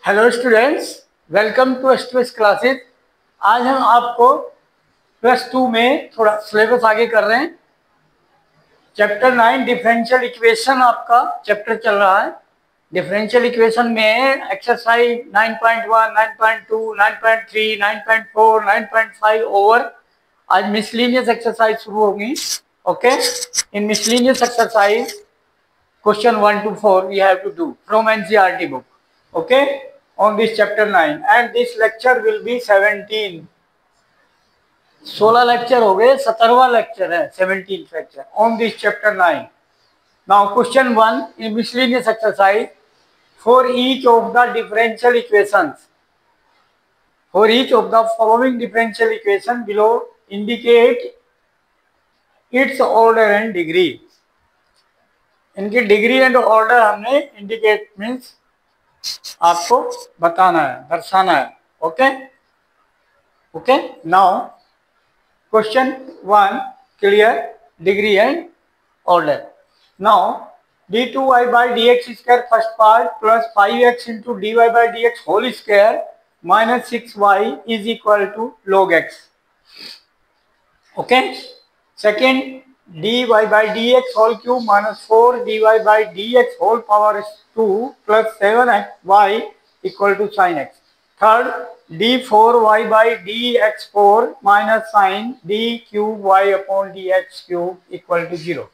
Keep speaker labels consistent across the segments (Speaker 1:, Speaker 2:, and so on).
Speaker 1: Hello students, welcome to Astros classes. आज हम आपको +2 में थोड़ा सिलेबस आगे कर रहे हैं। चैप्टर 9 डिफरेंशियल इक्वेशन आपका चैप्टर चल रहा है। डिफरेंशियल इक्वेशन में एक्सरसाइज 9.1, 9.2, 9.3, 9.4, 9.5 ओवर। आज मिसलिनियस एक्सरसाइज शुरू होगी। Okay, in miscellaneous exercise question 1 to 4 we have to do from NCERT book, okay, on this chapter 9, and this lecture will be 17। 16 lecture हो गए, 17वां लेक्चर है, 17th lecture on this chapter 9। now question 1 in miscellaneous exercise, for each of the differential equations, for each of the following differential equation below indicate its order and degree। इनकी degree and order हमने indicate means आपको बताना है, दर्शाना है। Okay okay, now question 1 clear, degree and order. Now d2y/dx² first part plus 5x into dy/dx whole square minus 6y is equal to log x। Okay, second dy/dx whole cube minus 4 dy/dx whole power 2 plus 7y equal to sine x। Third d4y/dx4 minus sine d3y/dx³ equal to 0।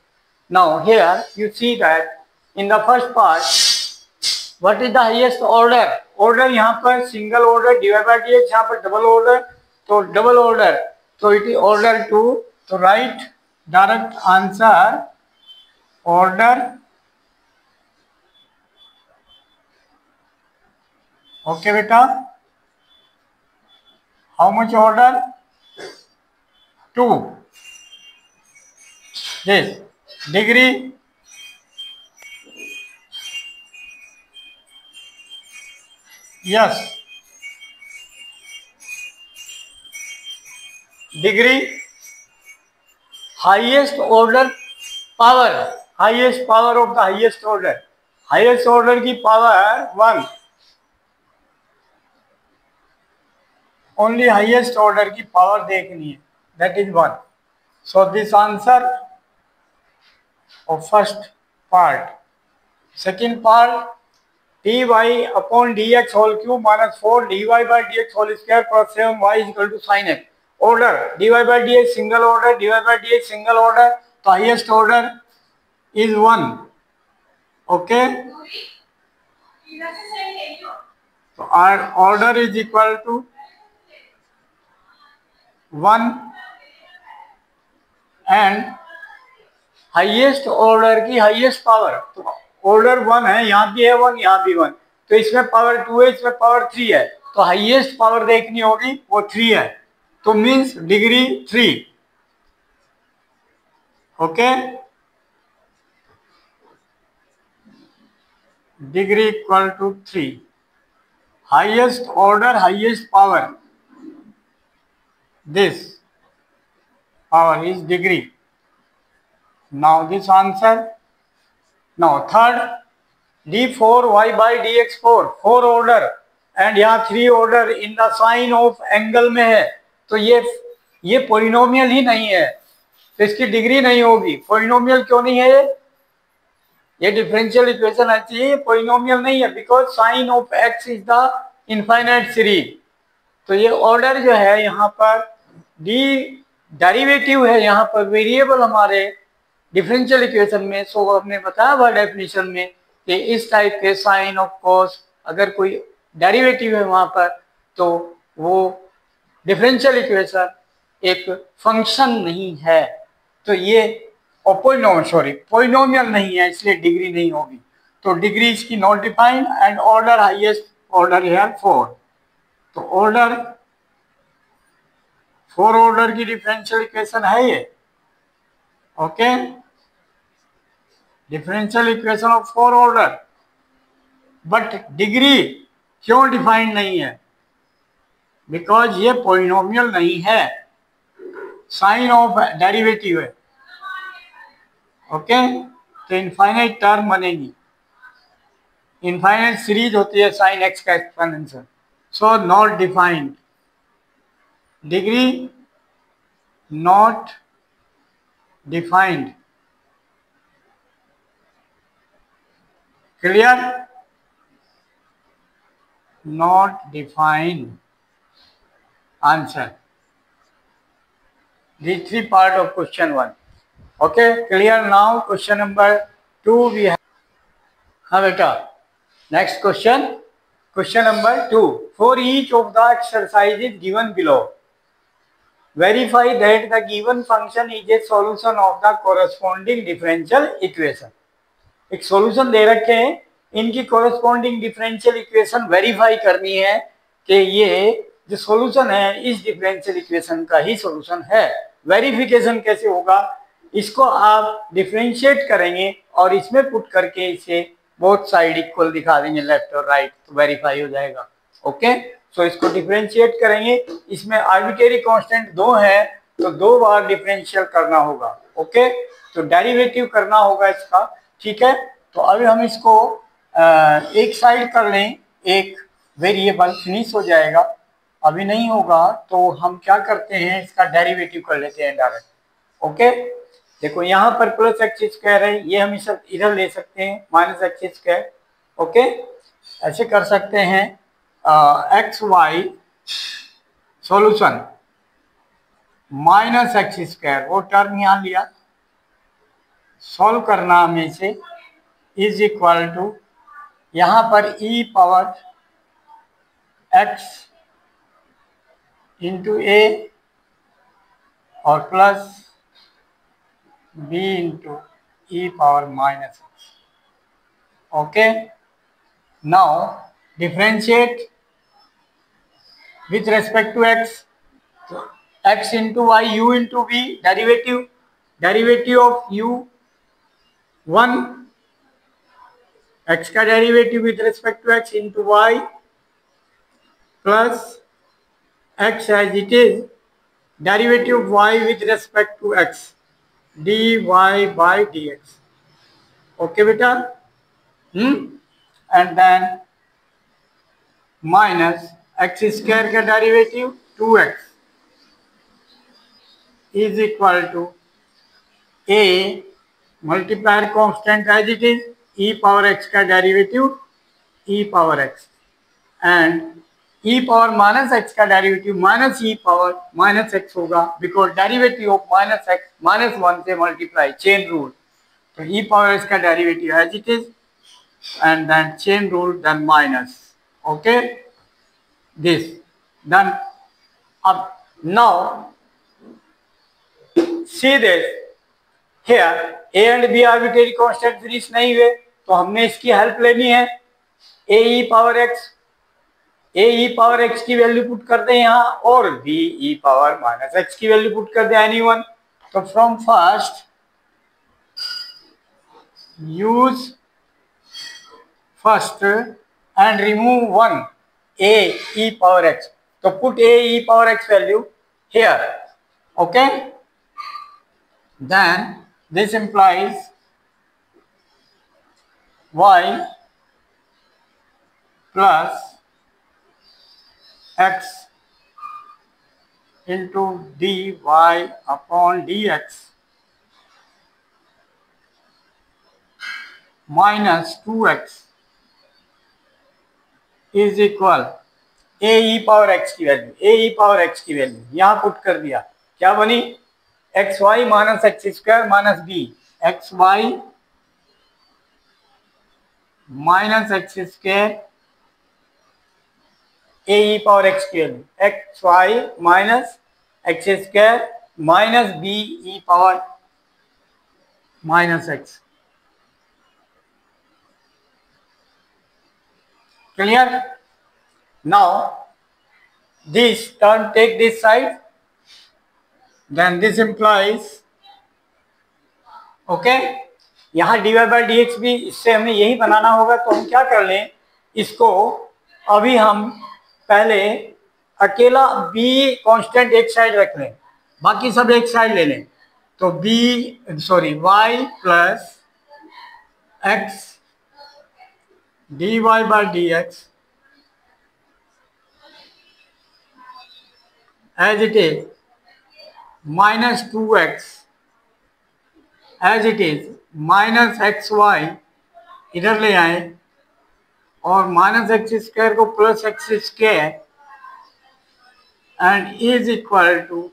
Speaker 1: Now here you see that in the first part what is the highest order. Order यहाँ पर single order, dy/dx यहाँ पर double order, तो double order, तो it is order 2। तो right direct answer order, okay बेटा, how much order 2। This degree yes, degree highest order power, highest power of the highest order, highest order की power 1, only highest order की power देखनी है, that is 1। So this answer of first part. Second part dy/dx whole cube minus 4 dy/dx whole square plus 7y equal to sine x। Order dy/dx single order, dy/dx single order, तो highest order is 1। Okay, तो order is equal to 1 and highest order की highest power, तो order 1 है, यहाँ भी है 1, यहाँ भी 1, तो इसमें पावर 2 है, इसमें पावर 3 है, तो हाईएस्ट पावर देखनी होगी, वो 3 है, तो means degree 3। Okay, degree equal to 3, highest order, highest power, this power is degree. Now this answer. Now third d4y/dx4 4 order and यहाँ 3 order in the sine of angle में है, तो ये पॉलिनोमियल ही नहीं है, तो इसकी डिग्री नहीं होगी। पॉलिनोमियल क्यों नहीं है? ये डिफरेंशियल इक्वेशन ऐसी है, पॉलिनोमियल नहीं है, because sign of x is the infinite series. तो ये ऑर्डर जो है यहाँ पर डेरिवेटिव है, यहाँ पर वेरिएबल हमारे डिफरेंशियल इक्वेशन में। सो हमने बताया हुआ डेफिनेशन में कि इस टाइप के साइन ऑफ कॉस अगर कोई डेरिवेटिव है वहां पर, तो वो डिफरेंशियल इक्वेशन एक फंक्शन नहीं है, तो ये पॉलिनोमियल नहीं है, इसलिए डिग्री नहीं होगी। तो डिग्री इसकी not defined and order highest order है 4। तो ऑर्डर 4 ऑर्डर की डिफरेंशियल इक्वेशन है ये। Okay, differential equation of 4 order, but degree क्यों डिफाइंड नहीं है? बिकॉज ये पॉलिनोमियल नहीं है, साइन ऑफ डेरिवेटिव है। ओके, तो इनफाइनाइट टर्म बनेगी, इनफाइनाइट सीरीज होती है साइन एक्स का exponential, so not defined, degree not defined, clear, not defined answer. These three part of question 1. Okay, clear now? Question number 2 we have. हाँ बेटा, next question. Question number 2. For each of the exercises given below, verify that the given function is a solution of the corresponding differential equation. एक solution दे रखे हैं, इनकी corresponding differential equation verify करनी है कि ये जो solution है इस differential equation का ही solution है। वेरिफिकेशन कैसे होगा, इसको आप डिफरेंशिएट करेंगे और इसमें पुट करके इसे बोथ साइड इक्वल दिखा देंगे, लेफ्ट और राइट, तो वेरीफाई हो जाएगा। ओके, सो इसको डिफरेंशिएट करेंगे, इसमें आर्बिट्रेरी कांस्टेंट 2 है तो 2 बार डिफरेंशियल करना होगा। ओके, तो डेरिवेटिव करना होगा इसका, ठीक है। तो अभी हम इसको एक साइड कर लें, एक वेरिएबल फिनिश हो जाएगा, अभी नहीं होगा तो हम क्या करते हैं इसका डेरिवेटिव कर लेते हैं डायरेक्ट। ओके, देखो यहाँ पर प्लस एक्स स्क्वायर है, ये हम इधर ले सकते हैं माइनस एक्स स्क्वायर। ओके, ऐसे कर सकते हैं X Y solution minus x square, वो टर्म यहाँ लिया, सॉल्व करना हमें से इज इक्वल टू यहाँ पर e power x into a और plus b into E power minus x. Okay, now differentiate with respect to x, तो x into y u into b, derivative of u 1, x का derivative with respect to x into y plus x as it is, derivative of y with respect to x, dy by dx. Okay beta, and then minus x square का derivative 2x is equal to a multiplier constant as it is, e power x का derivative e power x, and e power minus x का derivative minus ई power minus x होगा, because derivative of minus x minus 1 से multiply, chain rule, तो e power x का derivative as it is and then chain rule then minus. Okay, this then अब now see this here a and b arbitrary constant finish नहीं हुए, तो हमने इसकी help लेनी है, ए e power x, a e power x की value put कर दें यहाँ, और b e power minus x की वैल्यू पुट कर दें एनी वन। तो from first use first and remove 1 a e power x, तो put a e power x value here. Okay, then this implies y plus x into dy upon dx minus 2x is equal a e power x की value, a e power x की value यहाँ put कर दिया, क्या बनी x y minus x square minus b, x y minus x square a e power x की value, x y minus x square minus b e power minus x. Clear? Now this term take this side, then this implies okay, यहाँ dy by dx भी इससे हमें यही बनाना होगा, तो हम क्या कर लें इसको, अभी हम पहले अकेला b कांस्टेंट एक साइड रख लें, बाकी सब एक साइड ले लें, तो y plus x dy by dx as it is minus 2x as it is minus xy, इधर ले आए और माइनस एक्स स्क्वायर को plus x square and is equal to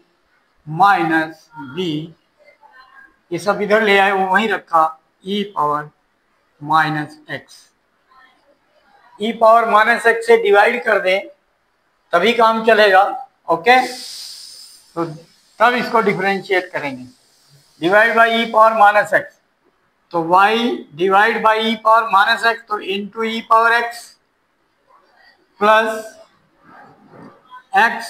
Speaker 1: minus B, ये सब इधर ले आए, वो वहीं रखा, E power minus X. E power minus X से डिवाइड कर दें तभी काम चलेगा। ओके, तो तब इसको डिफरेंशिएट करेंगे। Divide by E power minus x, तो y divide by E power minus x, तो into E power x plus x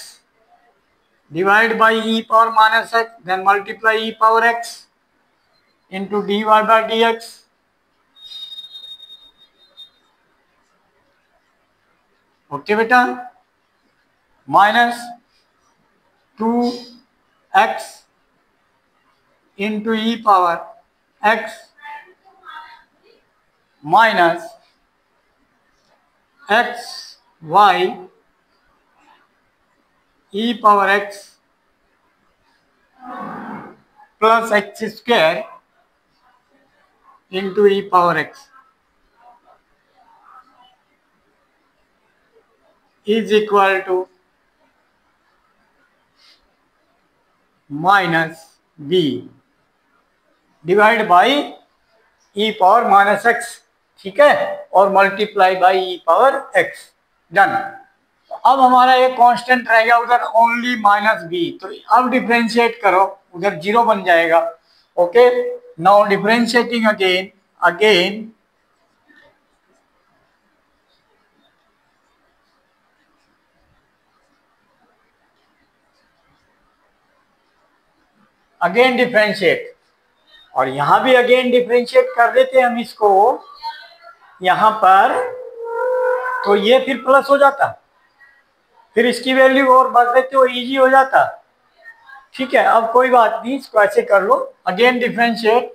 Speaker 1: divide by E power minus x, then multiply e power x into D Y by D x. Okay बेटा, minus 2x into E power x minus x y e power x plus x square into E power x is equal to minus b divide by E power minus x, ठीक है, और multiply by E power x. Done. अब हमारा ये constant रह गया उधर only minus B, तो अब डिफरेंशिएट करो, उधर जीरो बन जाएगा। Okay, now differentiating again again differentiate, और यहां भी अगेन डिफरेंशिएट कर देते हम इसको यहां पर, तो ये फिर प्लस हो जाता, फिर इसकी वैल्यू और बढ़ देते हो, इजी हो जाता। ठीक है, अब कोई बात नहीं, इसको ऐसे कर लो। अगेन डिफरेंशिएट,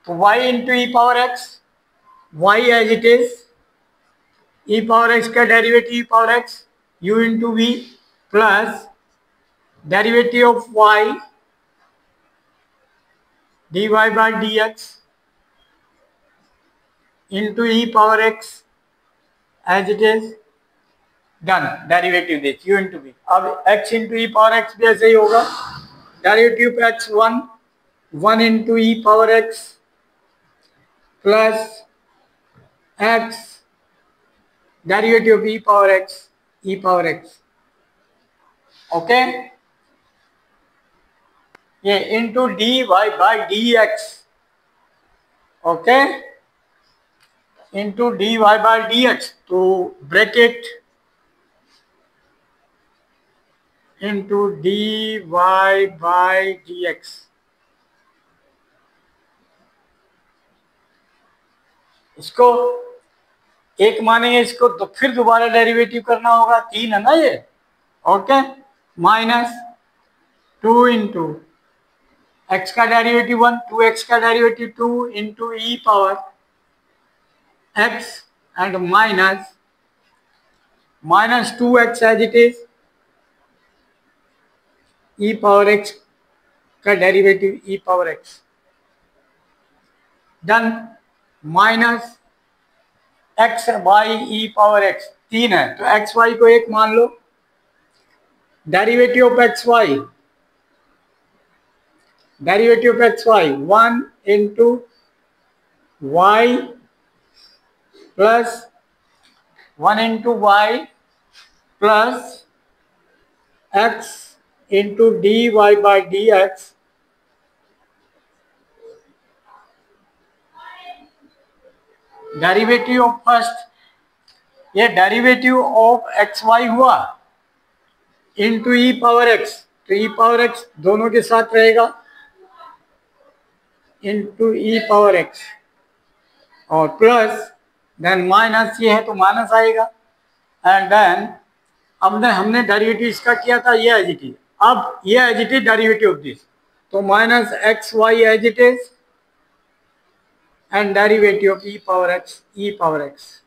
Speaker 1: तो y into E power x, y as it is, e power x का derivative e power x, u into v plus derivative of y dy by dx into e power x as it is done। Derivative दे u into v, अब x into ई power x भी ऐसे ही होगा, derivative पे x 1 into E power x plus x derivative of E power x. Okay, ये into D Y by D x, okay, into D Y by D x, तो bracket into D Y by D x. इसको एक मानेंगे, इसको तो फिर दोबारा derivative करना होगा, 3 है ना ये। ओके, माइनस 2 इंटू x का डेरिवेटिव 1, 2x का derivative 2 into E power x and minus 2x as it is, e power x का derivative e power x। Done. Minus x by E power x 3 है, तो x y को 1 मान लो, derivative of x y, derivative of x y 1 into y plus 1 into y plus x into D Y by D x derivative of first, ये derivative of x Y हुआ into ई power x, तो e power x दोनों के साथ रहेगा into ई power x, और plus then minus, ये है तो माइनस आएगा, एंड देन अब हमने डेरिवेटिव इसका किया था ये एज इट इज, अब ये as it is derivative of this, तो minus x y as it is and derivative of E power x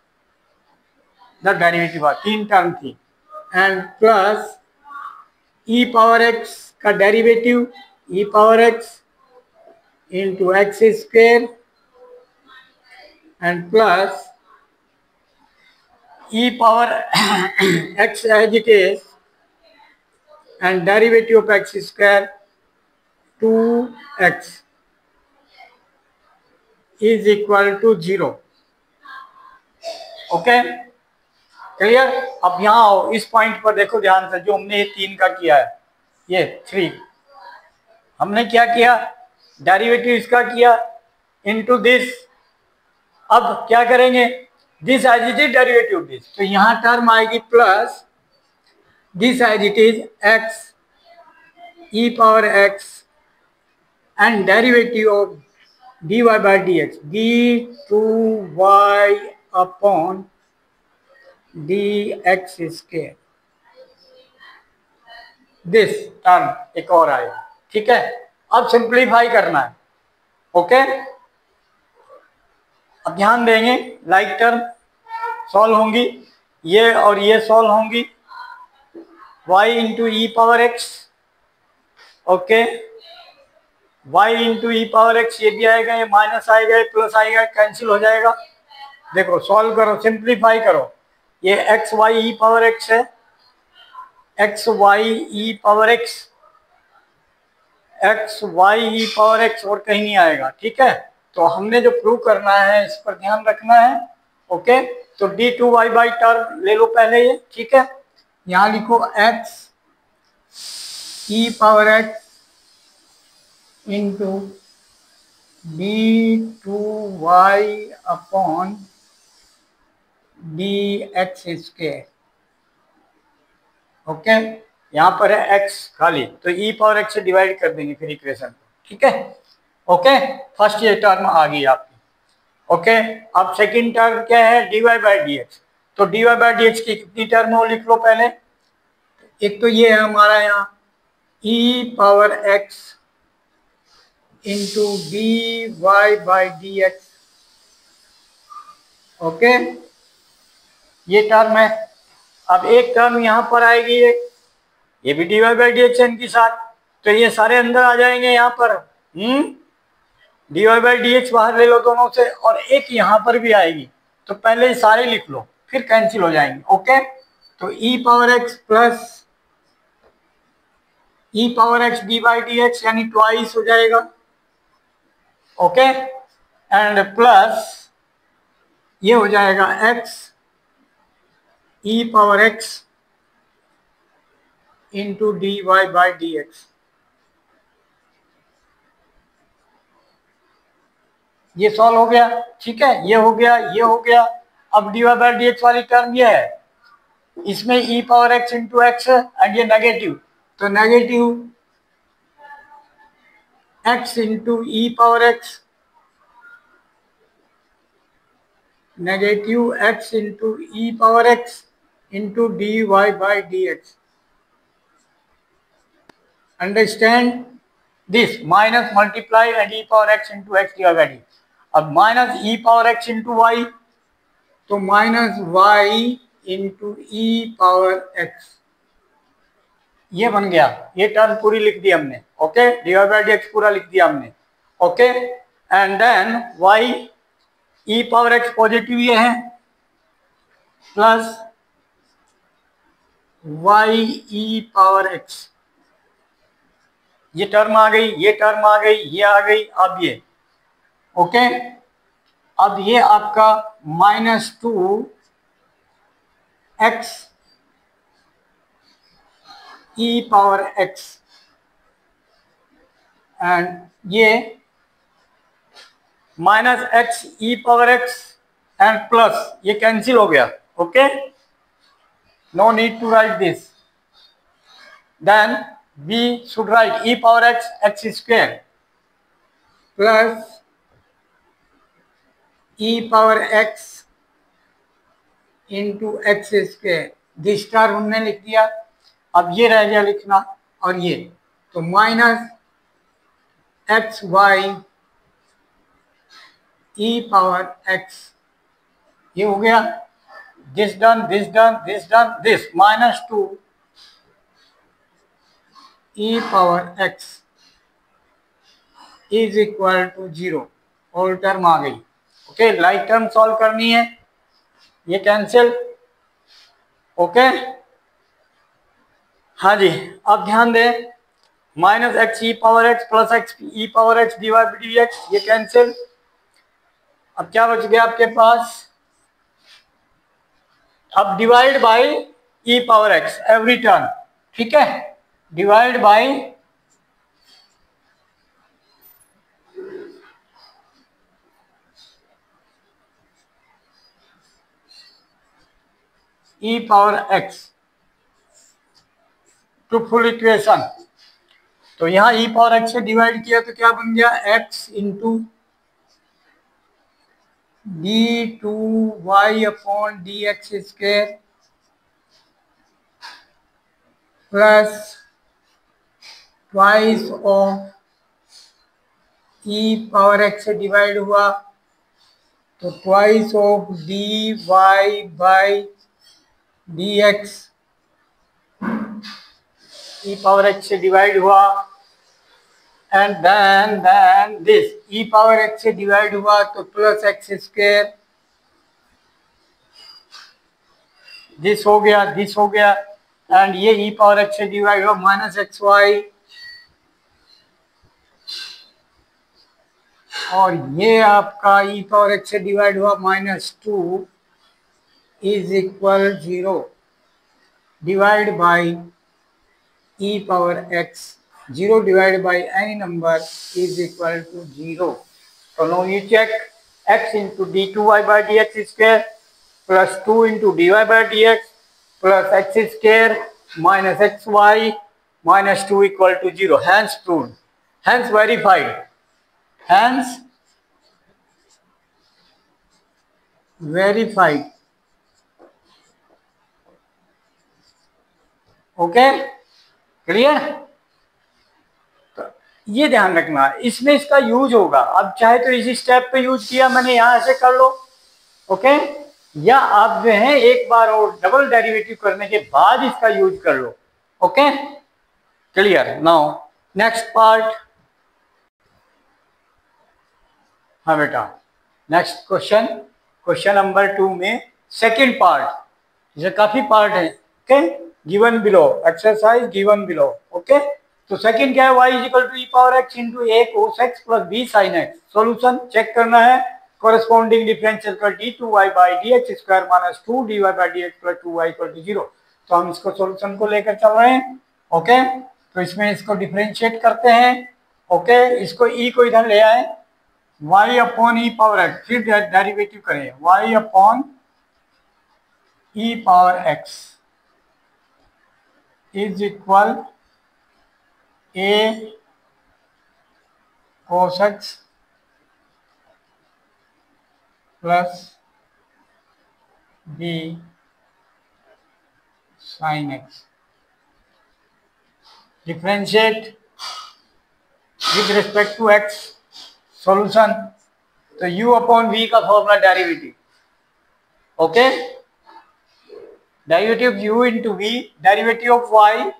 Speaker 1: the derivative, 3 term थी, and plus e power x का derivative e power x into x square and plus e power x as it is and derivative of x square 2x is equal to 0. Okay clear. अब यहाँ आओ, इस point पर देखो ध्यान से, जो हमने ये 3 का किया है, ये 3 हमने क्या किया, डेरिवेटिव इसका किया इनटू दिस। अब क्या करेंगे, this as it is derivative this, तो यहाँ टर्म आएगी plus this as it is x e power x and derivative of dy by dx d2y upon dx square, this term एक और आएगा। ठीक है, अब सिंप्लीफाई करना है। ओके, अब ध्यान देंगे, लाइक टर्म सॉल्व होंगी, ये और ये सॉल्व होंगी, y इंटू ई power x, okay, y into ई पावर एक्स, ये भी आएगा, ये माइनस आएगा, ये प्लस आएगा, कैंसिल हो जाएगा। देखो सॉल्व करो, सिंप्लीफाई करो, ये x y e power x है, x y e power x, x y e power x, और कहीं नहीं आएगा। ठीक है, तो हमने जो प्रूव करना है इस पर ध्यान रखना है। ओके, तो d2y बाई टर्म ले लो पहले ये। ठीक है, यहाँ लिखो x ई power x into d2y upon dx square. Okay, यहाँ पर है x खाली, तो ई पावर x से डिवाइड कर देंगे फिर इक्वेशन को। ठीक है, ओके, फर्स्ट ये टर्म आ गई आपकी। ओके, अब सेकंड टर्म क्या है, dy बाई डी एक्स, तो dy बाई डी एक्स की कितनी टर्म हो लिख लो पहले। एक तो ये है हमारा यहाँ e power x into dy by D x. Okay, ये टर्म है। अब एक टर्म यहाँ पर आएगी, ये भी dy बाई डी एक्स इनके साथ, तो ये सारे अंदर आ जाएंगे यहाँ पर। dy बाई डी एक्स बाहर ले लो दोनों से, और एक यहाँ पर भी आएगी, तो पहले सारे लिख लो फिर कैंसिल हो जाएंगे। ओके, तो e power x plus e power x D by D x यानी ट्वाइस हो जाएगा। ओके, एंड प्लस ये हो जाएगा x e power x into D Y by D x. ये सॉल्व हो गया। ठीक है, ये हो गया, ये हो गया। अब D Y by D X वाली टर्म ये है, इसमें e power x into X and ये नेगेटिव, तो negative x into E power x, negative x into E power x into D Y by D X. Understand this, minus multiply and E power x into X D by D. अब minus ई power x into Y, तो minus y into ई power x, ये बन गया। ये term पूरी लिख दी हमने। Okay, D Y by D X पूरा लिख दिया हमने। Okay, and then y E power x positive ये है, plus y E power x, ये टर्म आ गई, ये टर्म आ गई, ये आ गई। अब ये ओके, अब ये आपका -2 x E power x, and ये -x E power x and plus ये कैंसिल हो गया। Okay, no need to write this, then we should write e power x x square plus e power x into x square। This term हमने लिख दिया। अब ये रह गया लिखना, और ये तो minus x y e power x, ये हो गया। this done, this done, this done, this minus 2 e power x is equal to 0. All term आ गई. ओके, लाइक टर्म सॉल्व करनी है, ये कैंसिल. ओके, हाँ जी. अब ध्यान दें, minus X E power x plus X E power x divide by D x, ये कैंसिल. अब क्या बच गया आपके पास? अब divide by E power X every term. ठीक है, divide by E power X to full equation. तो यहां ई पावर एक्स से डिवाइड किया तो क्या बन गया? X into D two Y upon D X square plus twice of E power x से डिवाइड हुआ तो twice of D Y by D X, E power x से डिवाइड हुआ. And then this E power x से divide हुआ तो plus x square, this हो गया, दिस हो गया. एंड ये ई पावर एक्स से डिवाइड हुआ माइनस एक्स वाई, और ये आपका ई पावर एक्स से डिवाइड हुआ minus 2 is equal 0 divide by E power x. 0 divided by any number is equal to 0. So now you check x into d2y by dx square plus 2 into dy by dx plus x square minus xy minus 2 equal to 0. Hence proved. Hence verified. Hence verified. Okay? Clear? ये ध्यान रखना, इसमें इसका use होगा. अब चाहे तो इसी स्टेप पे यूज किया मैंने, यहां से कर लो. ओके, या आप जो है एक बार और डबल डेरिवेटिव करने के बाद इसका यूज कर लो. Okay, clear. Now next part. हाँ बेटा, नेक्स्ट क्वेश्चन, क्वेश्चन नंबर 2 में सेकेंड पार्ट. जैसे काफी पार्ट है. Okay, given below, exercise given below. Okay, तो सेकंड क्या है? y is equal to E power x into A cos X plus B sine X. Solution check करना है. Corresponding differential कर D two Y by D X square minus 2 D Y by D x plus 2y equal to 0. तो हम इसको solution को लेकर चल रहे हैं. ओके, तो इसमें इसको डिफरेंशिएट करते हैं. ओके, इसको ई को इधर ले आए, y अपॉन ई पावर एक्स, फिर डेरिवेटिव करें y upon E power x is equal a cos x plus b sin x. Differentiate with respect to x. Solution, तो u अपॉन v का formula derivative. Okay, derivative u into v, derivative of y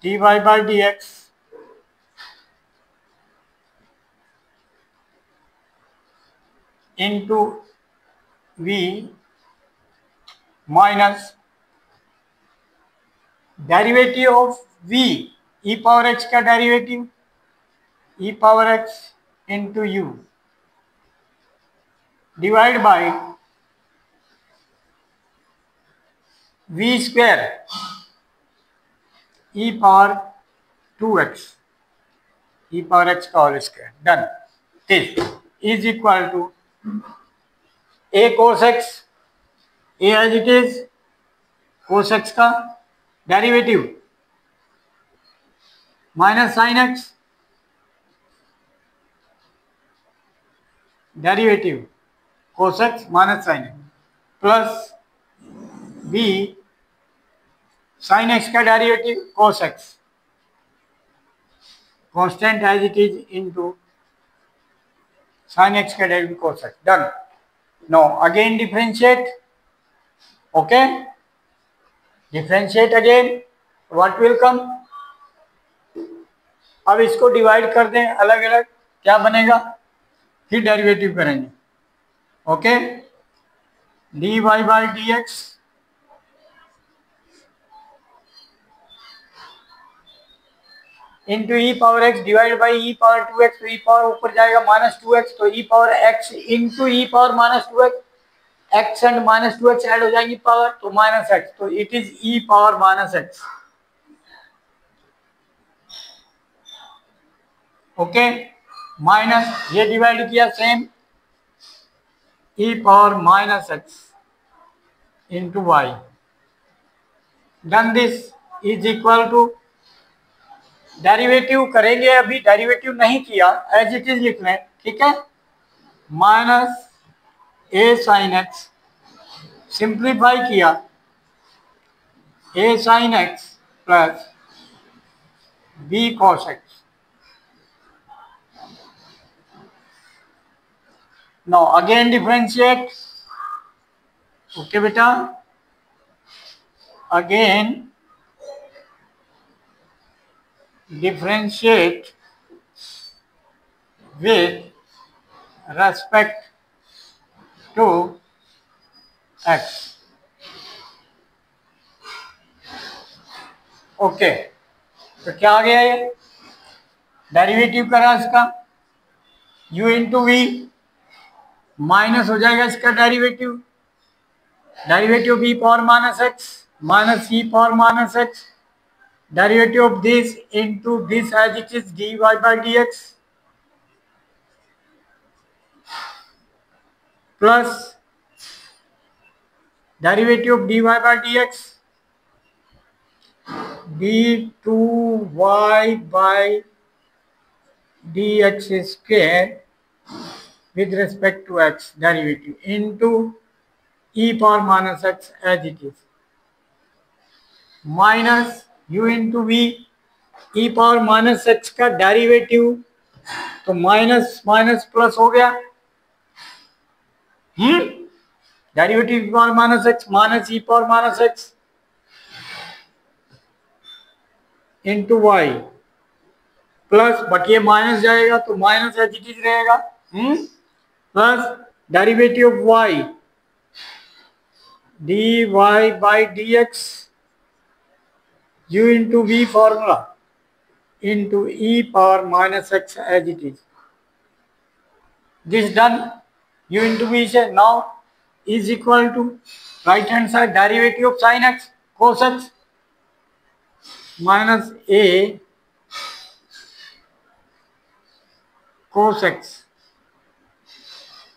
Speaker 1: dy by dx into v minus derivative of v, e power x का derivative e power x into u divide by v square e power 2x, e power x का whole square. Done. This is equal to a cos x, a as it is, cos x का derivative minus sine x, derivative cos x minus sine x plus b sine x का derivative cos x, constant as it is, into sine x का derivative cos x. Done. No again differentiate okay, differentiate again, what will come. अब इसको divide कर दें अलग अलग, क्या बनेगा, फिर डेरिवेटिव करेंगे। Okay, dy by D x into E power x divide by E power 2x, तो ई पावर ऊपर जाएगा -2x, तो e power x into E power -2x, x and -2x add हो जाएंगी पावर, तो -x, तो it is e power -x। Okay, minus ये divide किया same, e power -x into y, done, this is equal to, derivative करेंगे, अभी derivative नहीं किया, एज इट इज लिख लें, ठीक है, minus a sine x, simplify किया, a sine x plus b cos x. Now again differentiate, okay बेटा, again differentiate with respect to x। ओके, तो क्या आ गया, ये डेरिवेटिव करा इसका, u इंटू वी, माइनस हो जाएगा इसका derivative, derivative b power -x minus E power -x, derivative of this into this as it is dy by D x, plus derivative of dy by D x d2y by dx square with respect to x derivative into e power -x as it is, minus u into v, e power -x का derivative, तो minus minus plus हो गया, derivative e power -x minus E power -x into y, plus, but ये minus जाएगा तो minus as it is रहेगा, plus derivative of y dy by D x, u into v formula into e power -x as it is. This done, u into v is now is equal to right hand side derivative of sin x cos x minus a cos x,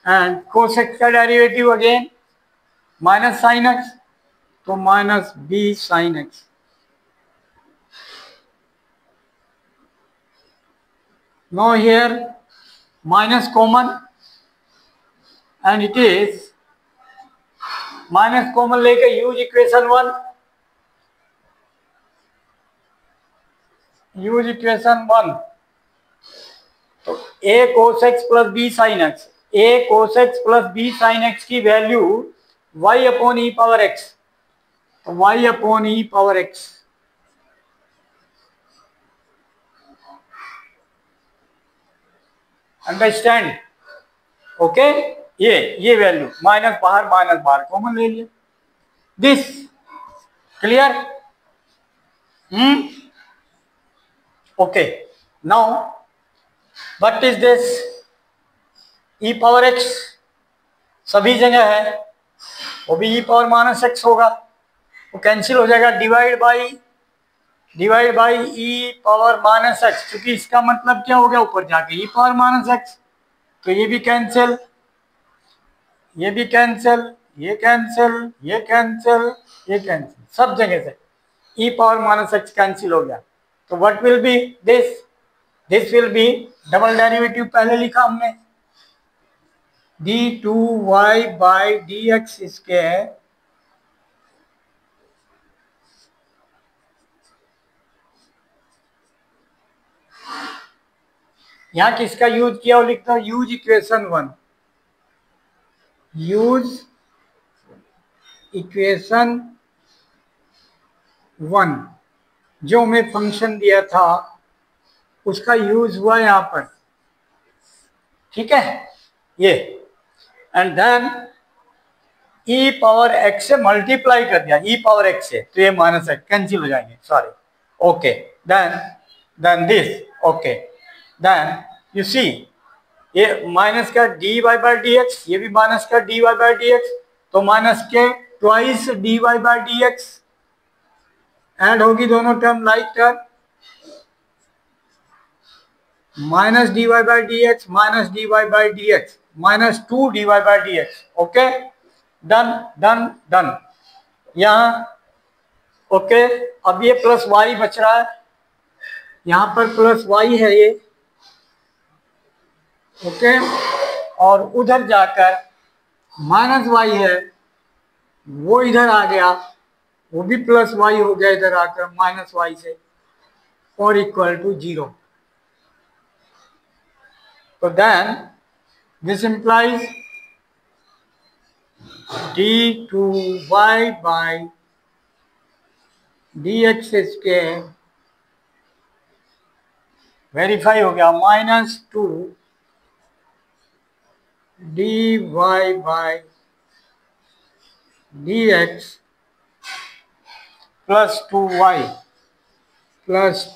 Speaker 1: and cos x का derivative again minus sin x, तो minus b sin x। Now here minus common, and it is minus common लेके use equation 1, use equation 1, तो a cos x plus b sin x, a cos x plus b sin x की value y upon e power x, तो y upon e power x, understand, okay, ये value minus बाहर common ले लिया, this clear, okay. Now what is this, E power x सभी जगह है, वो भी ई पावर -x होगा, वो कैंसिल हो जाएगा, divide by E power -x, क्योंकि इसका मतलब क्या हो गया, ऊपर जाके ई पावर -x, तो ये भी कैंसिल, ये भी कैंसिल, ये कैंसिल, ये कैंसिल, ये कैंसिल, सब जगह से ई पावर -x कैंसिल हो गया, तो what will be this will be, double derivative पहले लिखा हमने, d2y by D X square यहां किसका यूज किया वो लिखता हूं, यूज इक्वेशन 1, यूज इक्वेशन 1 जो हमें फंक्शन दिया था उसका यूज हुआ यहाँ पर, ठीक है ये, and then e power x से मल्टीप्लाई कर दिया, ई पावर एक्स से, तो ये माइनस एक्स कैंसिल हो जाएंगे, sorry, okay, then this, okay, then you see ये माइनस का d Y by D x, ये भी माइनस का d Y by D x, तो माइनस के twice d Y by D x add होगी दोनों term, like term, minus d Y by D x minus d Y by D x minus 2 D Y by D x, okay, done done done, यहाँ okay. अब ये plus Y बच रहा है, यहाँ पर प्लस वाई है ये, ओके, और उधर जाकर माइनस वाई है, वो इधर आ गया, वो भी प्लस वाई हो गया इधर आकर माइनस वाई से, और इक्वल टू 0। तो then this implies d2y by dx square verify हो गया, -2 dy by dx plus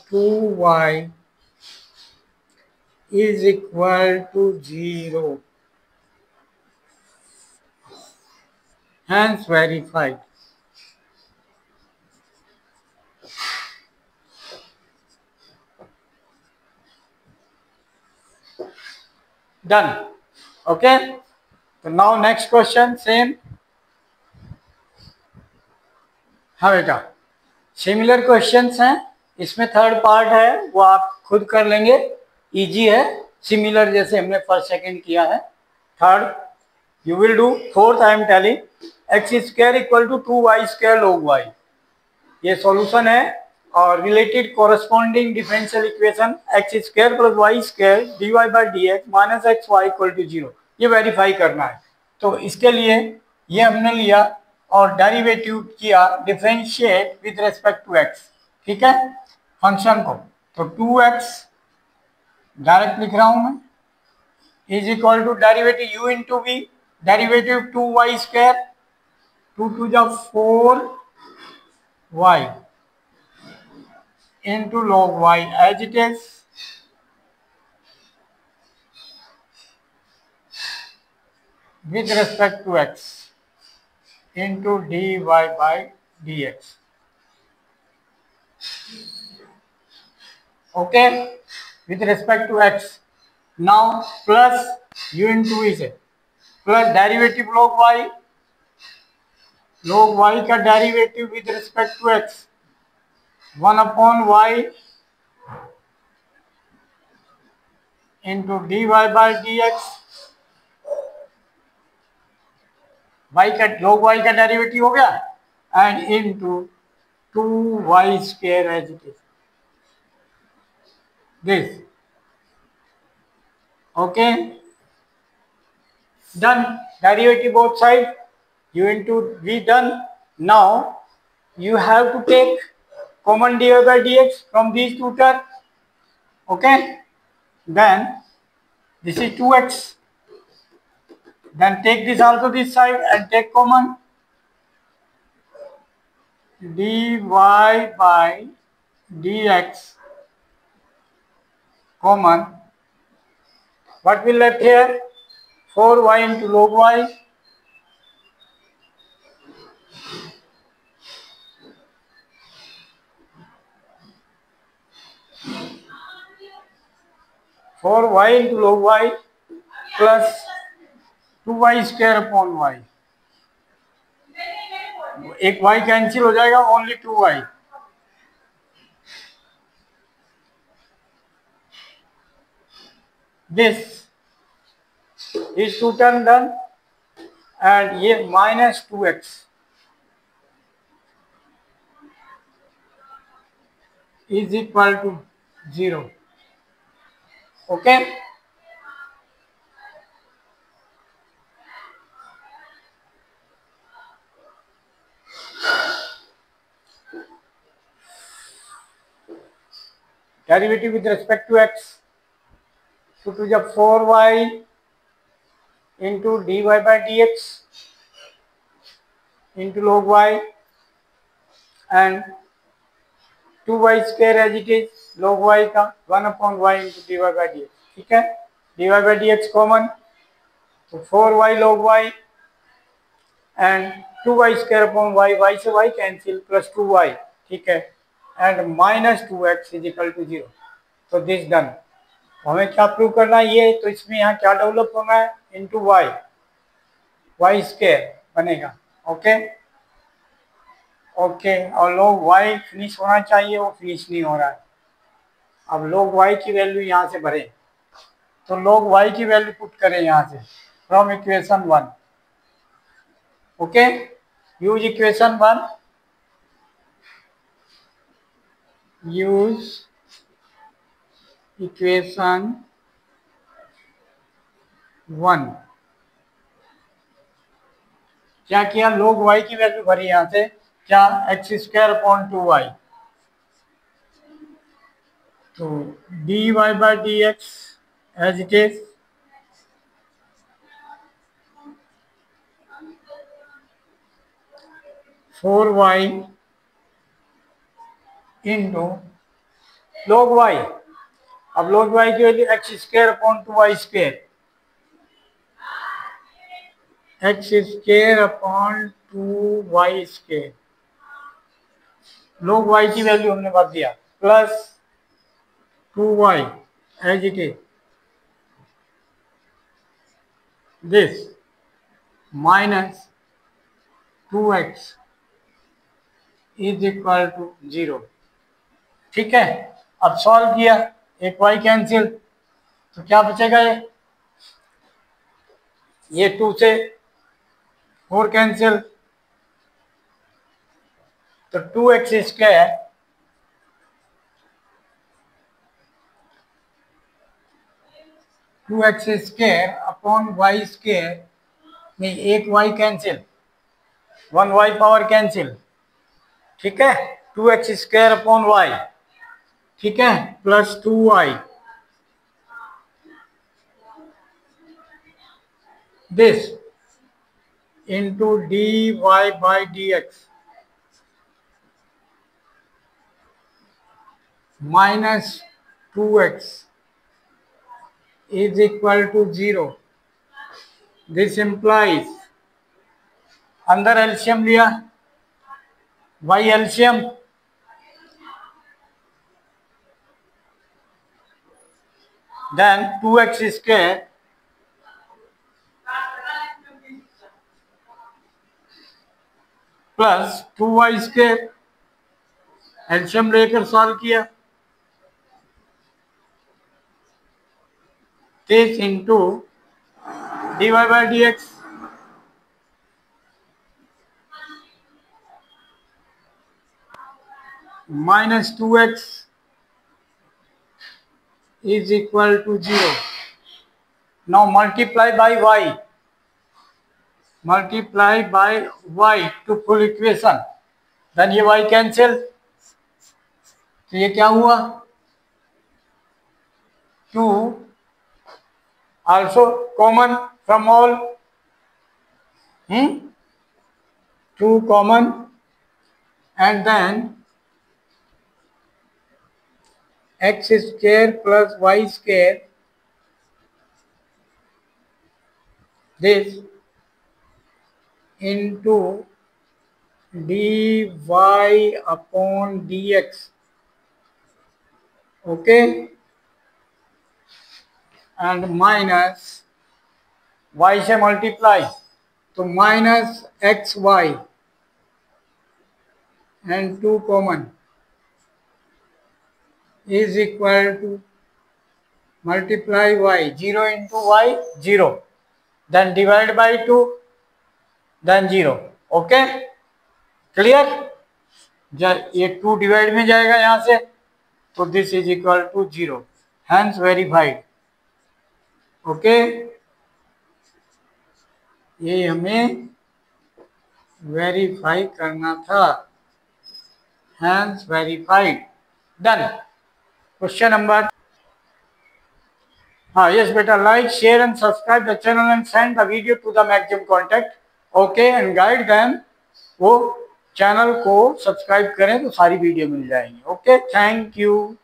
Speaker 1: 2y is equal to 0, hence verified. Done. Okay, so now next question same. हाँ बेटा, सिमिलर क्वेश्चंस हैं, इसमें third part है वो आप खुद कर लेंगे, इजी है, सिमिलर जैसे हमने फर्स्ट सेकंड किया है। Third you will do, fourth I am telling, x square equal to 2y square log y, ये सॉल्यूशन है, और related corresponding differential equation x square plus y square d Y by D x minus x y equal to 0, ये verify करना है। तो इसके लिए ये हमने लिया और डेरिवेटिव किया, differentiate with respect to x, ठीक है, फंक्शन को, तो 2x डायरेक्ट लिख रहा हूं मैं, is equal to derivative u into v, derivative 2y square, 2 टू जा 4y into log y as it is, with respect to x into dy by dx, okay, with respect to x, now plus u into v से plus derivative log y का derivative with respect to x 1 upon y into dy by dx, y का log y का derivative हो गया, and into 2y स्क्वायर as it is, this, okay, done, derivative both side, u into v done. Now you have to take common dy by dx from these two terms, okay, then this is 2x, then take this also this side and take common, dy by dx common, what will left here, 4y into log y, into log y plus 2y square upon y, एक y cancel हो जाएगा, only 2y, this is 2 term done, and ये minus 2x is equal to 0, okay, derivative with respect to x. So to the 4y into dy by dx into log y and 2y square as it is log y का 1/y into dy by dx. ठीक है, dy by dx common, तो 4y log y and 2y square upon y, y से y cancel plus 2y, ठीक है, and minus 2x is equal to 0. तो this done. हमें क्या प्रूव करना है ये, तो इसमें यहाँ क्या डेवलप होना है, इंटू वाई, वाई स्क्वायर बनेगा. ओके ओके, और लोग वाई फिनिश होना चाहिए, वो फिनिश नहीं हो रहा है. अब लोग वाई की वैल्यू यहाँ से भरें, तो लोग वाई की वैल्यू पुट करें यहाँ से from equation 1. Okay, use equation 1, use equation 1. क्या किया, लोग वाई की वैल्यू भरी यहाँ से, क्या, एक्स स्क्वायर अपॉन 2y, तो dy by D x as it is, four y into log y. अब log y की value x square upon 2y square, x square upon 2y square, log y की value हमने भर दिया, plus 2y as it is, this minus 2x is equal to 0. ठीक है, अब solve किया, एक y कैंसिल, तो क्या बचेगा, ये 2 से 4 कैंसिल, तो 2x square upon Y square में एक y cancel, 1y power cancel, ठीक है, 2x स्क्वायर अपॉन y, ठीक है, plus 2y, this into dy by dx minus 2x is equal to 0. This implies, अंदर एलसीएम लिया, y LCM, then 2x square plus 2y square, LCM लेकर solve किया, this into dy by dx minus 2x is equal to 0. Now multiply by y, multiply by y to full equation, then ये y cancel, तो ये क्या हुआ, 2 also common from all, 2 common, and then x square plus y square, this into dy upon dx, okay, and minus y से multiply, तो minus x y and 2 common is equal to multiply y, 0 into y 0, then divide by 2, then 0. Okay, clear, ये 2 divide में जाएगा यहाँ से, तो this is equal to 0, hence verified. Okay, ये हमें वेरीफाई करना था, hence verified, done. Question number, हाँ यस बेटा, like share and subscribe the channel and send the video to the maximum contact, okay, and guide them, वो channel को subscribe करें तो सारी वीडियो मिल जाएंगी। Okay, thank you.